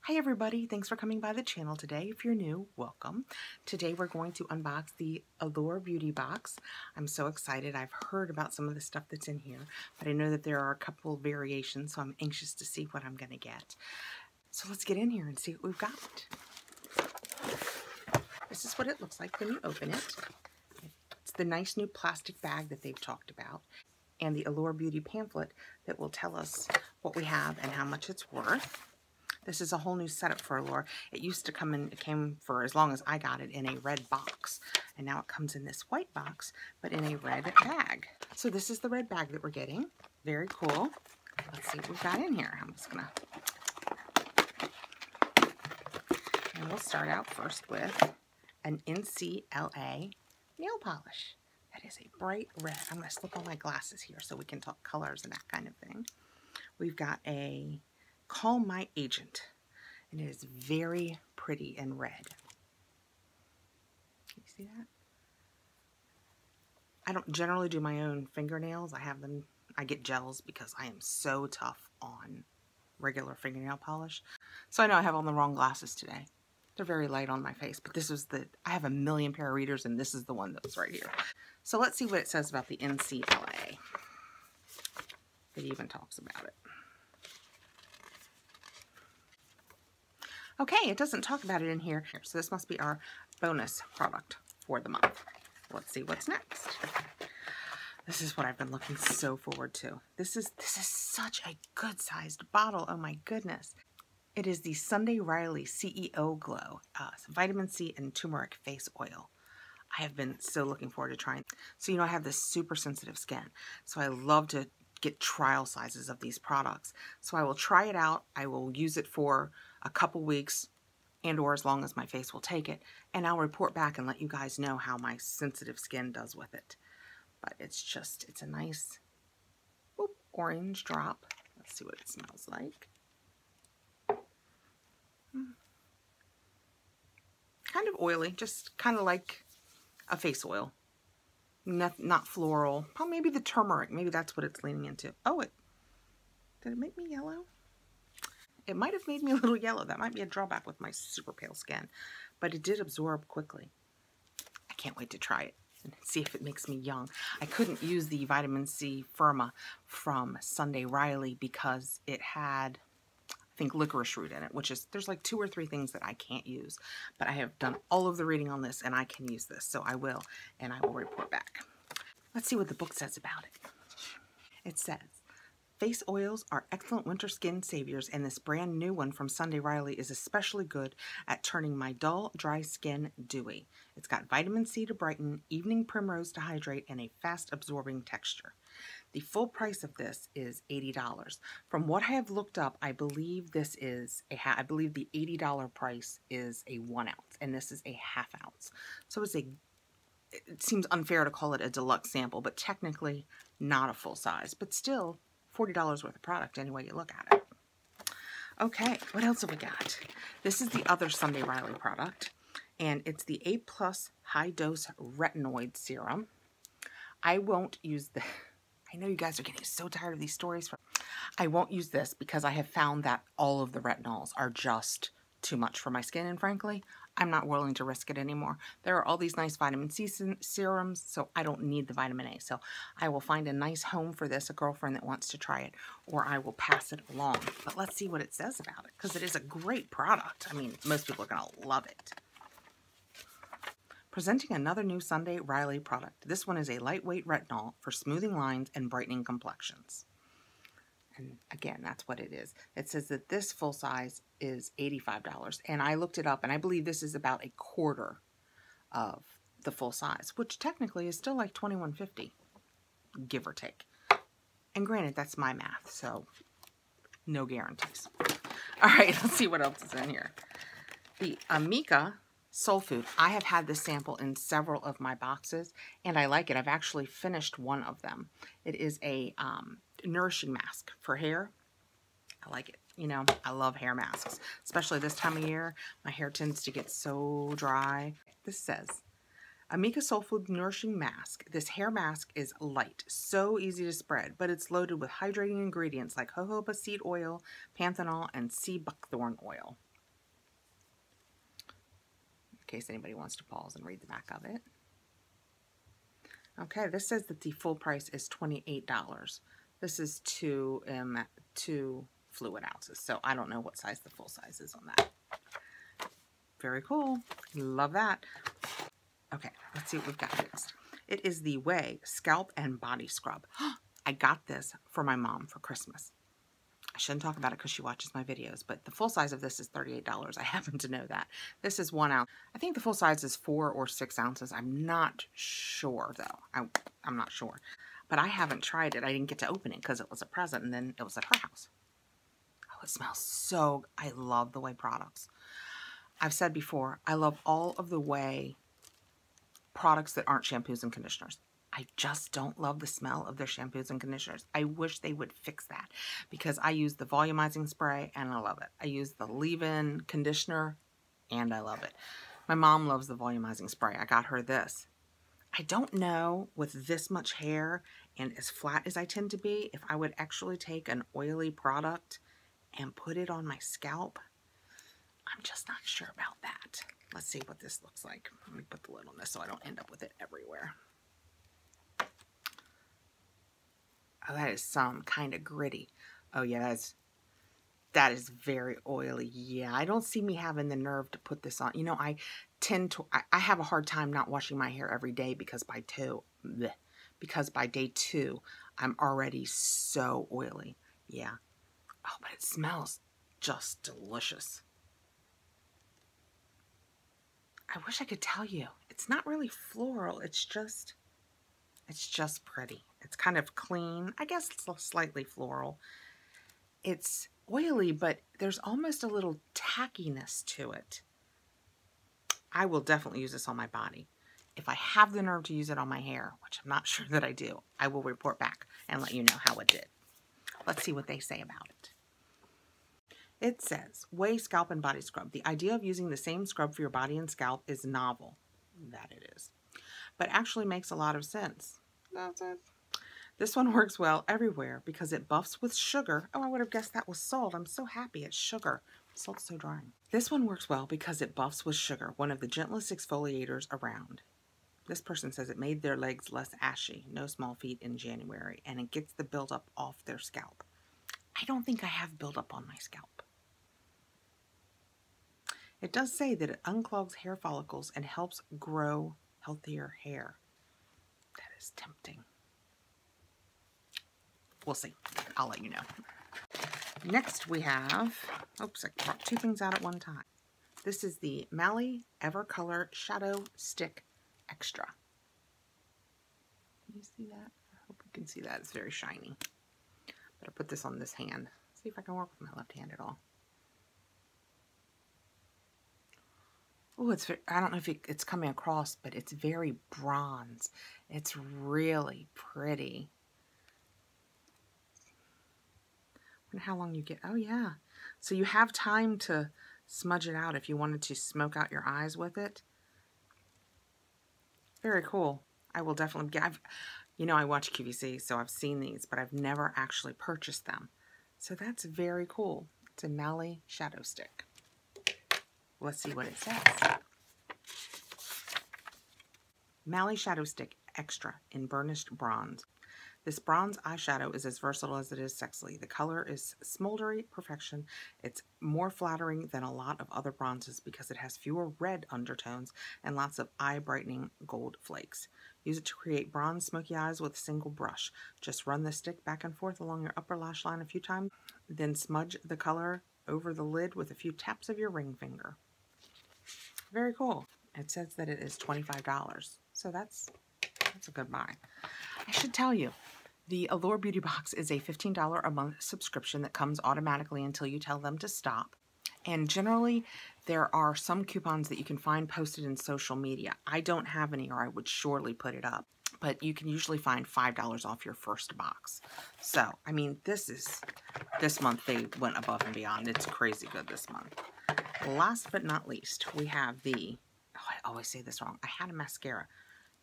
Hi everybody, thanks for coming by the channel today. If you're new, welcome. Today we're going to unbox the Allure Beauty Box. I'm so excited. I've heard about some of the stuff that's in here, but I know that there are a couple of variations, so I'm anxious to see what I'm going to get. So let's get in here and see what we've got. This is what it looks like when you open it. It's the nice new plastic bag that they've talked about, and the Allure Beauty pamphlet that will tell us what we have and how much it's worth. This is a whole new setup for Allure. It used to come in, it came for as long as I got it in a red box. And now it comes in this white box, but in a red bag. So this is the red bag that we're getting. Very cool. Let's see what we've got in here. I'm just gonna, and we'll start out first with an NCLA nail polish. That is a bright red. I'm gonna slip on my glasses here so we can talk colors and that kind of thing. We've got a Call My Agent, and it is very pretty and red. Can you see that? I don't generally do my own fingernails. I get gels because I am so tough on regular fingernail polish. So I know I have on the wrong glasses today. They're very light on my face, but this was I have a million pair of readers, and this is the one that was right here. So let's see what it says about the NCLA. It even talks about it. Okay, it doesn't talk about it in here, so this must be our bonus product for the month. Let's see what's next. This is what I've been looking so forward to. This is such a good-sized bottle. Oh my goodness. It is the Sunday Riley CEO Glow Vitamin C and Turmeric Face Oil. I have been so looking forward to trying. So, I have this super sensitive skin, so I love to get trial sizes of these products. So I will try it out. I will use it for a couple weeks and or as long as my face will take it, and I'll report back and let you guys know how my sensitive skin does with it. But it's a nice orange drop. Let's see what it smells like. Kind of oily, just kind of like a face oil. Not floral. Probably maybe the turmeric. Maybe that's what it's leaning into. Oh, did it make me yellow? It might have made me a little yellow. That might be a drawback with my super pale skin. But it did absorb quickly. I can't wait to try it and see if it makes me young. I couldn't use the Vitamin C Firma from Sunday Riley because it had, I think, licorice root in it, which is, there's like 2 or 3 things that I can't use. But I have done all of the reading on this, and I can use this. So I will, and I will report back. Let's see what the book says about it. It says, face oils are excellent winter skin saviors, and this brand new one from Sunday Riley is especially good at turning my dull, dry skin dewy. It's got vitamin C to brighten, evening primrose to hydrate, and a fast-absorbing texture. The full price of this is $80. From what I have looked up, I believe this is I believe the $80 price is a 1 ounce, and this is a ½ ounce. So it seems unfair to call it a deluxe sample, but technically not a full size, but still $40 worth of product any way you look at it. Okay, what else have we got? This is the other Sunday Riley product, and it's the A+ High Dose Retinoid Serum. I won't use the, I know you guys are getting so tired of these stories. I won't use this because I have found that all of the retinols are just too much for my skin, and frankly, I'm not willing to risk it anymore. There are all these nice vitamin C serums, so I don't need the vitamin A. So I will find a nice home for this, a girlfriend that wants to try it, or I will pass it along. But let's see what it says about it, because it is a great product. I mean, most people are going to love it. Presenting another new Sunday Riley product. This one is a lightweight retinol for smoothing lines and brightening complexions. And again, that's what it is. It says that this full size is $85. And I looked it up, and I believe this is about a quarter of the full size, which technically is still like $21.50, give or take. And granted, that's my math, so no guarantees. All right, let's see what else is in here. The Anika Soul Food. I have had this sample in several of my boxes, and I like it. I've actually finished one of them. It is a nourishing mask for hair. I like it. I love hair masks, especially this time of year. My hair tends to get so dry. This says, Anika Soul Food Nourishing Mask. This hair mask is light, so easy to spread, but it's loaded with hydrating ingredients like jojoba seed oil, panthenol, and sea buckthorn oil. case anybody wants to pause and read the back of it. Okay, this says that the full price is $28. This is 2 fluid ounces, so I don't know what size the full size is on that. Very cool. Love that. Okay, let's see what we've got next. It is the Way Scalp and Body Scrub. I got this for my mom for Christmas. I shouldn't talk about it because she watches my videos, but the full size of this is $38. I happen to know that. This is 1 ounce. I think the full size is 4 or 6 ounces. I'm not sure, though. I'm not sure. But I haven't tried it. I didn't get to open it because it was a present, and then it was at her house. Oh, it smells so... I love the Way products. I've said before, I love all of the Way products that aren't shampoos and conditioners. I just don't love the smell of their shampoos and conditioners. I wish they would fix that because I use the volumizing spray and I love it. I use the leave-in conditioner and I love it. My mom loves the volumizing spray. I got her this. I don't know with this much hair and as flat as I tend to be, if I would actually take an oily product and put it on my scalp. I'm just not sure about that. Let's see what this looks like. Let me put the lid on this so I don't end up with it everywhere. Oh, that is some kind of gritty. Oh yeah, that is very oily. Yeah, I don't see me having the nerve to put this on. You know, I have a hard time not washing my hair every day because by day 2, I'm already so oily. Yeah. Oh, but it smells just delicious. I wish I could tell you. It's not really floral. It's just pretty. It's kind of clean. I guess it's slightly floral. It's oily, but there's almost a little tackiness to it. I will definitely use this on my body. If I have the nerve to use it on my hair, which I'm not sure that I do, I will report back and let you know how it did. Let's see what they say about it. It says, Way Scalp and Body Scrub. The idea of using the same scrub for your body and scalp is novel. That it is. But actually makes a lot of sense. That's it. This one works well everywhere because it buffs with sugar. Oh, I would have guessed that was salt. I'm so happy it's sugar. Salt's so drying. This one works well because it buffs with sugar, one of the gentlest exfoliators around. This person says it made their legs less ashy, no small feet in January, and it gets the buildup off their scalp. I don't think I have buildup on my scalp. It does say that it unclogs hair follicles and helps grow healthier hair. That is tempting. We'll see. I'll let you know. Next we have, oops, I brought 2 things out at one time. This is the Mally Evercolor Shadow Stick Extra. Can you see that? I hope you can see that. It's very shiny. Better put this on this hand. See if I can work with my left hand at all. Oh, I don't know if it's coming across, but it's very bronze. It's really pretty. I wonder how long you get. Oh, yeah. So you have time to smudge it out if you wanted to smoke out your eyes with it. Very cool. I will definitely get. You know, I watch QVC, so I've seen these, but I've never actually purchased them. So that's very cool. It's a Mally Shadow Stick. Let's see what it says. Mally Shadow Stick Extra in Burnished Bronze. This bronze eyeshadow is as versatile as it is sexy. The color is smoldery perfection. It's more flattering than a lot of other bronzes because it has fewer red undertones and lots of eye-brightening gold flakes. Use it to create bronze smoky eyes with a single brush. Just run the stick back and forth along your upper lash line a few times, then smudge the color over the lid with a few taps of your ring finger. Very cool. It says that it is $25, so that's a good buy. I should tell you, the Allure Beauty Box is a $15 a month subscription that comes automatically until you tell them to stop. And generally, there are some coupons that you can find posted in social media. I don't have any, or I would surely put it up. But you can usually find $5 off your first box. So, I mean, this month they went above and beyond. It's crazy good this month. Last but not least, we have the, oh, I always say this wrong. I had a mascara.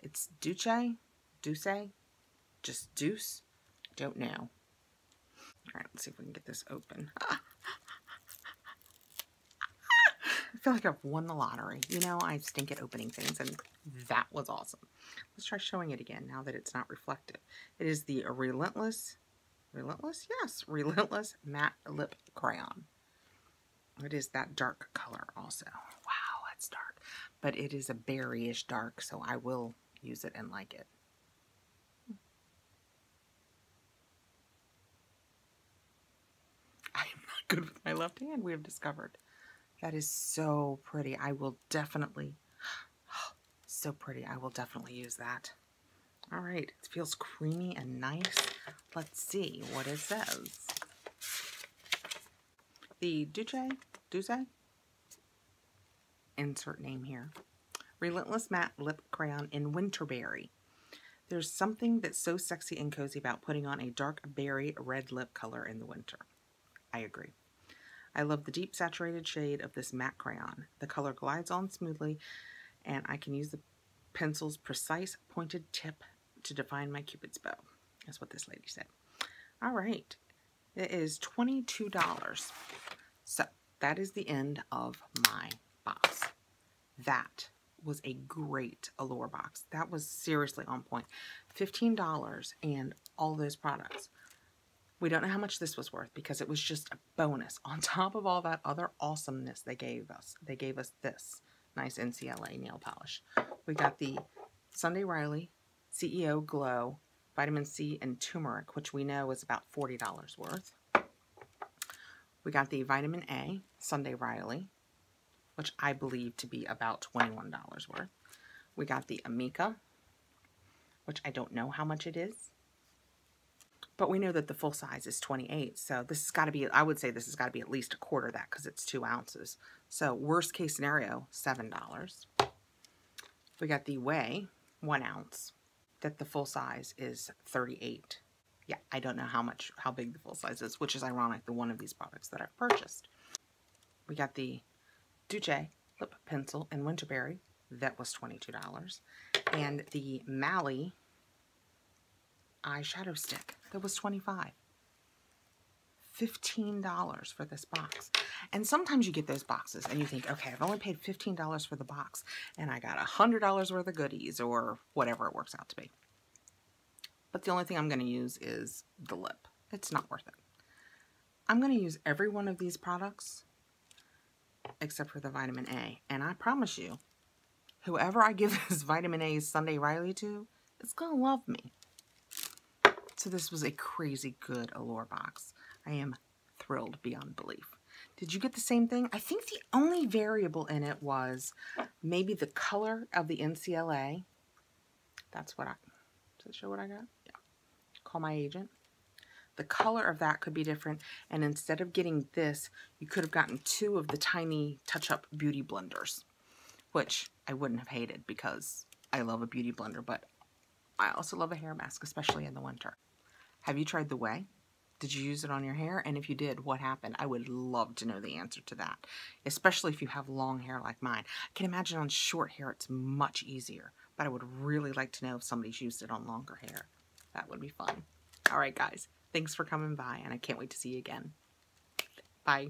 It's Deuce, just Deuce, don't know. All right, let's see if we can get this open. feel like I've won the lottery. You know, I stink at opening things, and that was awesome. Let's try showing it again now that it's not reflective. It is the Relentless Matte Lip Crayon. It is that dark color also. Wow, that's dark. But it is a berryish dark, so I will use it and like it. I am not good with my left hand, we have discovered. That is so pretty. I will definitely, so pretty. I will definitely use that. All right, it feels creamy and nice. Let's see what it says. The Duce, insert name here. Relentless Matte Lip Crayon in Winterberry. There's something that's so sexy and cozy about putting on a dark berry red lip color in the winter. I agree. I love the deep saturated shade of this matte crayon. The color glides on smoothly, and I can use the pencil's precise pointed tip to define my Cupid's bow. That's what this lady said. All right. It is $22. So that is the end of my box. That was a great Allure box. That was seriously on point. $15 and all those products. We don't know how much this was worth because it was just a bonus on top of all that other awesomeness they gave us. They gave us this nice NCLA nail polish. We got the Sunday Riley CEO Glow Vitamin C and Turmeric, which we know is about $40 worth. We got the Vitamin A Sunday Riley, which I believe to be about $21 worth. We got the Anika, which I don't know how much it is. But we know that the full size is 28, so this has got to be, I would say this has got to be at least a quarter of that because it's 2 ounces. So worst case scenario, $7. We got the Whey, 1 ounce, that the full size is 38. Yeah, I don't know how big the full size is, which is ironic, the one of these products that I've purchased. We got the Duce Lip Pencil in Winterberry, that was $22. And the Mally eyeshadow stick, that was $25. $15 for this box. And sometimes you get those boxes and you think, okay, I've only paid $15 for the box and I got $100 worth of goodies or whatever it works out to be. But the only thing I'm going to use is the lip. It's not worth it. I'm going to use every one of these products except for the Vitamin A. And I promise you, whoever I give this Vitamin A Sunday Riley to is going to love me. So this was a crazy good Allure box. I am thrilled beyond belief. Did you get the same thing? I think the only variable in it was maybe the color of the NCLA. That's what does it show what I got? Yeah. Call my agent. The color of that could be different. And instead of getting this, you could have gotten 2 of the tiny touch-up beauty blenders, which I wouldn't have hated because I love a beauty blender, but I also love a hair mask, especially in the winter. Have you tried the Whey? Did you use it on your hair? And if you did, what happened? I would love to know the answer to that, especially if you have long hair like mine. I can imagine on short hair it's much easier, but I would really like to know if somebody's used it on longer hair. That would be fun. All right, guys. Thanks for coming by, and I can't wait to see you again. Bye.